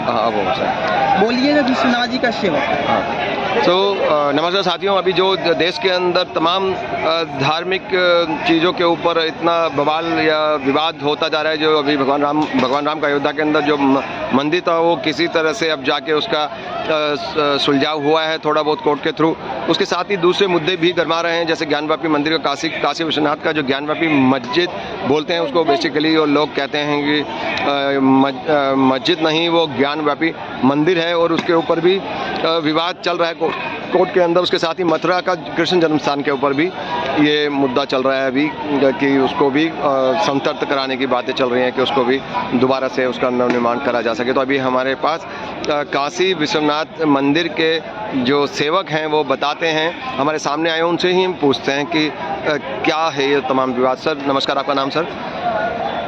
हाँ वो सर बोलिएगा विश्वनाथ जी का सेवक। हाँ। तो नमस्कार साथियों, अभी जो देश के अंदर तमाम धार्मिक चीज़ों के ऊपर इतना बवाल या विवाद होता जा रहा है, जो अभी भगवान राम का अयोध्या के अंदर जो मंदिर था वो किसी तरह से अब जाके उसका सुलझाव हुआ है थोड़ा बहुत कोर्ट के थ्रू। उसके साथ ही दूसरे मुद्दे भी गरमा रहे हैं, जैसे ज्ञानवापी मंदिर का काशी विश्वनाथ का जो ज्ञानवापी मस्जिद बोलते हैं उसको बेसिकली, और लोग कहते हैं कि मस्जिद नहीं वो ज्ञानवापी मंदिर है, और उसके ऊपर भी विवाद चल रहा है कोर्ट के अंदर। उसके साथ ही मथुरा का कृष्ण जन्मस्थान के ऊपर भी ये मुद्दा चल रहा है अभी कि उसको भी संतर्त कराने की बातें चल रही हैं कि उसको भी दोबारा से उसका नवनिर्माण करा जा सके। तो अभी हमारे पास काशी विश्वनाथ मंदिर के जो सेवक हैं वो बताते हैं, हमारे सामने आए, उनसे ही हम पूछते हैं कि क्या है ये तमाम विवाद। सर नमस्कार, आपका नाम? सर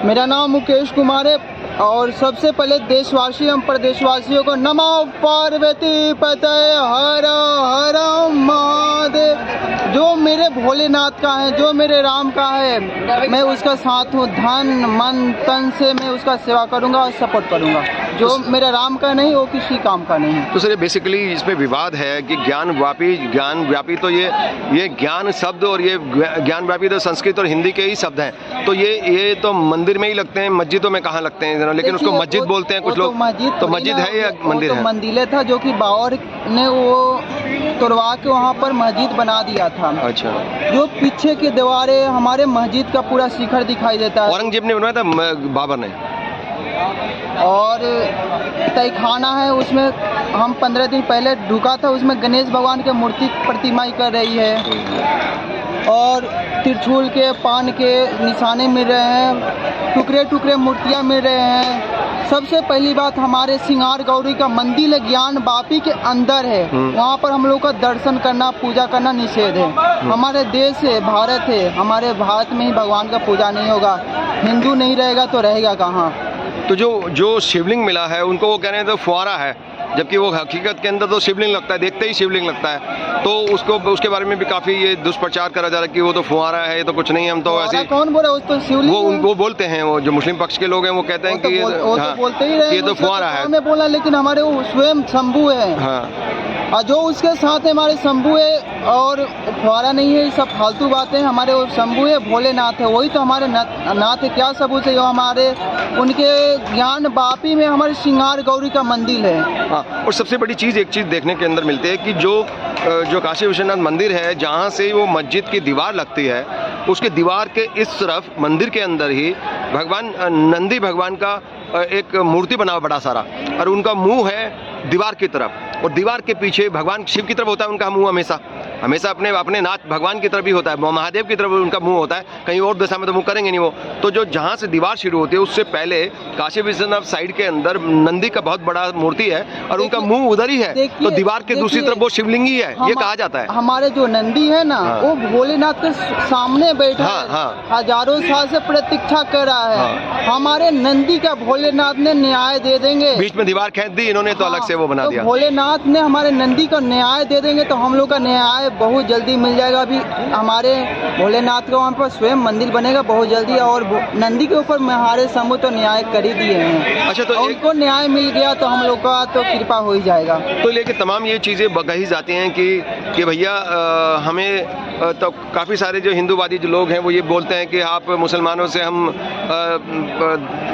मेरा नाम मुकेश कुमार है, और सबसे पहले देशवासी एवं प्रदेशवासियों को नमो पार्वती पते हर हर महादेव। जो मेरे भोलेनाथ का है, जो मेरे राम का है, मैं उसका साथ हूँ। धन मन तन से मैं उसका सेवा करूँगा और सपोर्ट करूँगा। जो मेरा राम का नहीं वो किसी काम का नहीं है। तो सर ये बेसिकली इसमें विवाद है कि ज्ञानव्यापी तो ये ज्ञान शब्द और ये ज्ञानव्यापी तो संस्कृत और हिंदी के ही शब्द हैं, तो ये तो मंदिर में ही लगते हैं, मस्जिदों में कहाँ लगते हैं? लेकिन उसको मस्जिद बोलते हैं कुछ लोग। तो मस्जिद है या मंदिर है? मंदिर था जो कि बाबर ने वो तोड़वा के वहाँ पर मस्जिद बना दिया था। अच्छा। जो पीछे की दीवारें हमारे मस्जिद का पूरा शिखर दिखाई देता है। औरंगजेब ने बनवाया था, बाबर ने। और तहखाना है, उसमें हम 15 दिन पहले ढुका था, उसमें गणेश भगवान की मूर्ति प्रतिमाई कर रही है, और त्रिशूल के पान के निशाने मिल रहे हैं, टुकड़े टुकड़े मूर्तियां मिल रहे हैं। सबसे पहली बात, हमारे सिंगार गौरी का मंदिर ज्ञानवापी के अंदर है, वहाँ पर हम लोग का दर्शन करना पूजा करना निषेध है। हमारे देश है, भारत है, हमारे भारत में ही भगवान का पूजा नहीं होगा। हिंदू नहीं रहेगा तो रहेगा कहाँ? तो जो शिवलिंग मिला है उनको वो कह रहे हैं तो फुआरा है, जबकि वो हकीकत के अंदर तो शिवलिंग लगता है, देखते ही शिवलिंग लगता है। तो उसके बारे में भी काफी ये दुष्प्रचार करा जा रहा है कि वो तो फुआरा है, ये तो कुछ नहीं, हम तो ऐसे। कौन बोल रहा है? तो शिवलिंग वो बोलते हैं, वो जो मुस्लिम पक्ष के लोग हैं वो कहते हैं कि ये तो फुआरा है। मैं बोला, लेकिन हमारे वो स्वयं शंभू है। हाँ। और जो उसके साथ है हमारे शंभू है, और फुआरा नहीं है, सब फालतू बातें। हमारे वो शंभू है, भोलेनाथ है, वही तो हमारे नाथ है। क्या सबूत है? जो हमारे उनके ज्ञानवापी में हमारे सिंगार गौरी का मंदिर है। हाँ, और सबसे बड़ी चीज़ एक चीज़ देखने के अंदर मिलती है कि जो काशी विश्वनाथ मंदिर है, जहाँ से वो मस्जिद की दीवार लगती है, उसके दीवार के इस तरफ मंदिर के अंदर ही भगवान नंदी भगवान का एक मूर्ति बना बड़ा सारा, और उनका मुंह है दीवार की तरफ, और दीवार के पीछे भगवान शिव की तरफ होता है उनका मुंह, हमेशा अपने नाथ भगवान की तरफ ही होता है, महादेव की तरफ उनका मुंह होता है, कहीं और दिशा में तो मुंह करेंगे नहीं वो। तो जो जहाँ से दीवार शुरू होती है उससे पहले काशी विश्वनाथ साइड के अंदर नंदी का बहुत बड़ा मूर्ति है, और उनका मुंह उधर ही है, तो दीवार के दूसरी तरफ वो शिवलिंग ही है, ये कहा जाता है। हमारे जो नंदी है ना, वो भोलेनाथ के सामने बैठा है, हजारों साल से प्रतीक्षा कर रहा है। हमारे नंदी का भोलेनाथ ने न्याय दे देंगे। बीच में दीवार खींच दी इन्होंने, तो अलग से वो बना दिया। भोलेनाथ ने हमारे नंदी का न्याय दे देंगे तो हम लोग का न्याय बहुत जल्दी मिल जाएगा। अभी हमारे भोलेनाथ का वहाँ पर स्वयं मंदिर बनेगा बहुत जल्दी, और नंदी के ऊपर हमारे शंभू तो न्याय कर ही दिए हैं। अच्छा, तो उनको न्याय मिल गया तो हम लोग का तो कृपा हो ही जाएगा। तो लेकिन तमाम ये चीज़ें कही जाती हैं कि भैया हमें तो काफ़ी सारे जो हिंदूवादी जो लोग हैं वो ये बोलते हैं कि आप मुसलमानों से हम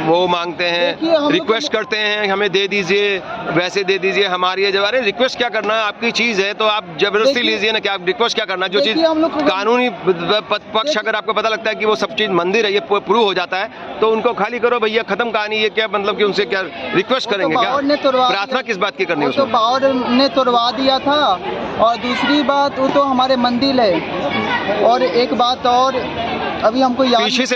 वो मांगते हैं, रिक्वेस्ट करते हैं, हमें दे दीजिए, वैसे दे दीजिए हमारी जब। अरे रिक्वेस्ट क्या करना है, आपकी चीज़ है तो आप जबरदस्ती लीजिए ना, क्या आप रिक्वेस्ट क्या करना? जो चीज़ कानूनी पक्ष अगर आपको पता लगता है कि वो सब चीज़ मंदिर है, ये प्रूव हो जाता है, तो उनको खाली करो भैया, खत्म कहानी। ये क्या मतलब कि उनसे क्या रिक्वेस्ट करेंगे? क्या प्रार्थना किस बात की करनी? तो बाबर ने तोड़वा दिया था, और दूसरी बात वो तो हमारे मंदिर है। और एक बात और, अभी हमको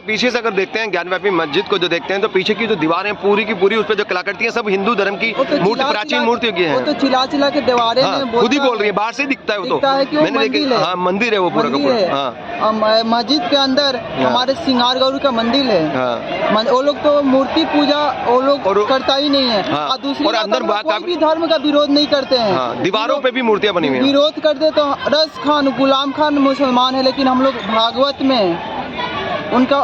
पीछे से अगर देखते हैं ज्ञानवापी मस्जिद को, जो देखते हैं तो पीछे की जो दीवारें पूरी की पूरी, उस पर जो कलाकृति है सब हिंदू धर्म की मूर्ति, प्राचीन मूर्ति की है। वो तो चिल्ला के दीवारें खुद ही बोल रही है, बाहर से दिखता है वो, तो मैंने देखा। हाँ, मंदिर है वो पूरा का पूरा। मस्जिद के अंदर हमारे सिंगार गौरी का मंदिर है। वो लोग तो मूर्ति पूजा वो लोग करता ही नहीं है। दूसरी अंदर कोई भी धर्म का विरोध नहीं करते हैं। दीवारों पे भी मूर्तियां बनी हुई हैं। विरोध करते तो रस खान गुलाम खान मुसलमान है, लेकिन हम लोग भागवत में उनका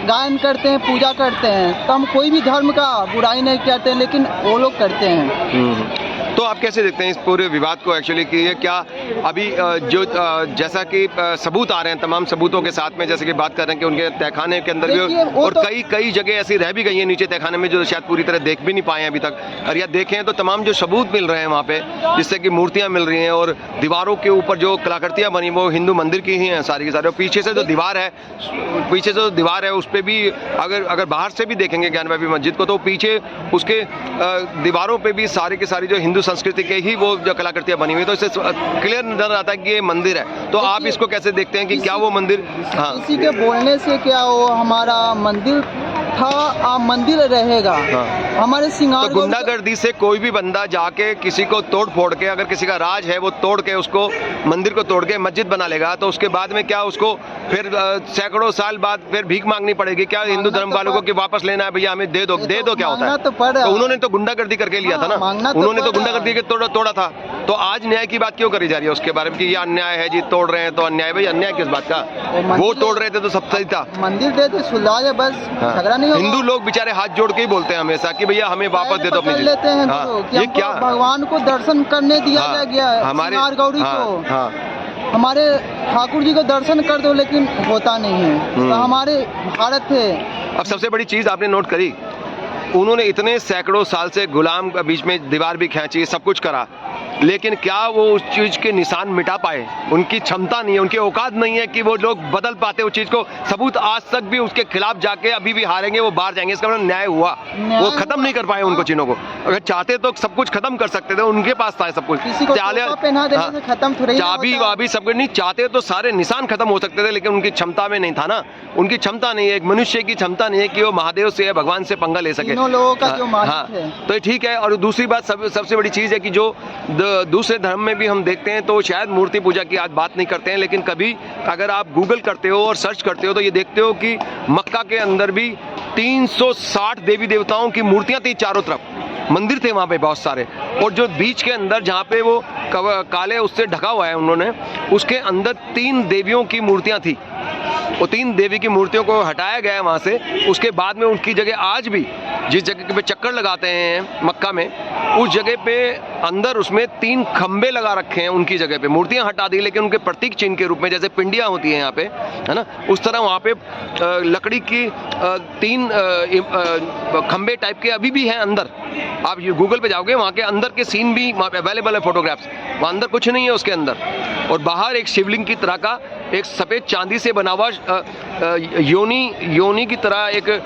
गायन करते हैं, पूजा करते हैं। तो हम कोई भी धर्म का बुराई नहीं करते, लेकिन वो लोग करते हैं। तो आप कैसे देखते हैं इस पूरे विवाद को एक्चुअली कि ये क्या अभी जो जैसा कि सबूत आ रहे हैं, तमाम सबूतों के साथ में, जैसे कि बात कर रहे हैं कि उनके तहखाने के अंदर भी, और कई जगह ऐसी रह भी गई हैं नीचे तहखाने में जो शायद पूरी तरह देख भी नहीं पाए हैं अभी तक, और या देखें तो तमाम जो सबूत मिल रहे हैं वहाँ पे, जिससे कि मूर्तियाँ मिल रही हैं और दीवारों के ऊपर जो कलाकृतियाँ बनी वो हिंदू मंदिर की ही हैं सारी की सारी। और पीछे से जो दीवार है उस पर भी अगर बाहर से भी देखेंगे ज्ञानवापी मस्जिद को, तो पीछे उसके दीवारों पर भी सारी की सारी जो हिंदू संस्कृति के ही वो जो कलाकृतियां बनी हुई, तो इससे क्लियर नजर आता है कि ये मंदिर है। तो आप इसको कैसे देखते हैं कि क्या वो मंदिर, हाँ, किसी के बोलने से क्या वो हमारा मंदिर था, मंदिर रहेगा। हाँ। हमारे सिंगार तो गुंडागर्दी से कोई भी बंदा जाके किसी को तोड़ फोड़ के, अगर किसी का राज है वो तोड़ के उसको मंदिर को तोड़ के मस्जिद बना लेगा, तो उसके बाद में क्या उसको फिर सैकड़ों साल बाद फिर भीख मांगनी पड़ेगी क्या हिंदू धर्म वालों को कि वापस लेना है भैया, हमें दे दो क्या होता है? तो उन्होंने तो गुंडागर्दी करके लिया था ना, उन्होंने तो गुंडागर्दी के तोड़ा था। तो आज न्याय की बात क्यों करी जा रही है उसके बारे में कि ये अन्याय है जी, तोड़ रहे हैं तो अन्याय? भाई अन्याय किस बात का? वो तोड़ रहे थे तो सब सही था। मंदिर दे दे सुलझा जाए बस, झगड़ा नहीं होगा। हिंदू लोग बेचारे हाथ जोड़ के ही बोलते हैं हमेशा कि भैया हमें वापस दे दो अपनी लेते हैं। ये क्या भगवान को दर्शन करने दिया गया है हमारे गौरी को, हमारे ठाकुर जी को दर्शन कर दो, लेकिन होता नहीं है। तो हमारे भारत है। अब सबसे बड़ी चीज आपने नोट करी, उन्होंने इतने सैकड़ों साल से गुलाम के बीच में दीवार भी खींची, सब कुछ करा, लेकिन क्या वो उस चीज के निशान मिटा पाए? उनकी क्षमता नहीं है, उनकी औकात नहीं है कि वो लोग बदल पाते उस चीज को। सबूत आज तक भी उसके खिलाफ जाके अभी भी हारेंगे, वो बाहर जाएंगे। इसका मतलब न्याय हुआ, वो खत्म नहीं कर पाए उनको चीनों को। अगर चाहते तो सब कुछ खत्म कर सकते थे, उनके पास था सब कुछ। चाबी वाबी सब कुछ नहीं चाहते तो सारे निशान खत्म हो सकते थे, लेकिन उनकी क्षमता में नहीं था ना। उनकी क्षमता नहीं है, एक मनुष्य की क्षमता नहीं है कि वो महादेव से या भगवान से पंगा ले सके। लोगों का जो मालिक है। तो ठीक है। और दूसरी बात सबसे बड़ी चीज है कि जो दूसरे धर्म में भी हम देखते हैं तो शायद मूर्ति पूजा की आज बात नहीं करते हैं, लेकिन कभी अगर आप गूगल करते हो और सर्च करते हो तो ये देखते हो कि मक्का के अंदर भी 360 देवी देवताओं की मूर्तियां थी, चारों तरफ मंदिर थे वहां पे बहुत सारे। और जो बीच के अंदर जहाँ पे वो काले उससे ढका हुआ है उन्होंने, उसके अंदर 3 देवियों की मूर्तियां थी। वो 3 देवी की मूर्तियों को हटाया गया है वहाँ से। उसके बाद में उनकी जगह आज भी जिस जगह पे चक्कर लगाते हैं मक्का में, उस जगह पे अंदर उसमें 3 खंबे लगा रखे हैं उनकी जगह पे। मूर्तियां हटा दी, लेकिन उनके प्रतीक चिन्ह के रूप में, जैसे पिंडियां होती हैं यहाँ पे, है ना, उस तरह वहाँ पे लकड़ी की 3 खंबे टाइप के अभी भी हैं अंदर। आप गूगल पे जाओगे, वहाँ के अंदर के सीन भी वहाँ पे अवेलेबल है, फोटोग्राफ्स। वहाँ अंदर कुछ नहीं है उसके अंदर। और बाहर एक शिवलिंग की तरह का एक सफ़ेद चांदी से बना हुआ योनी की तरह एक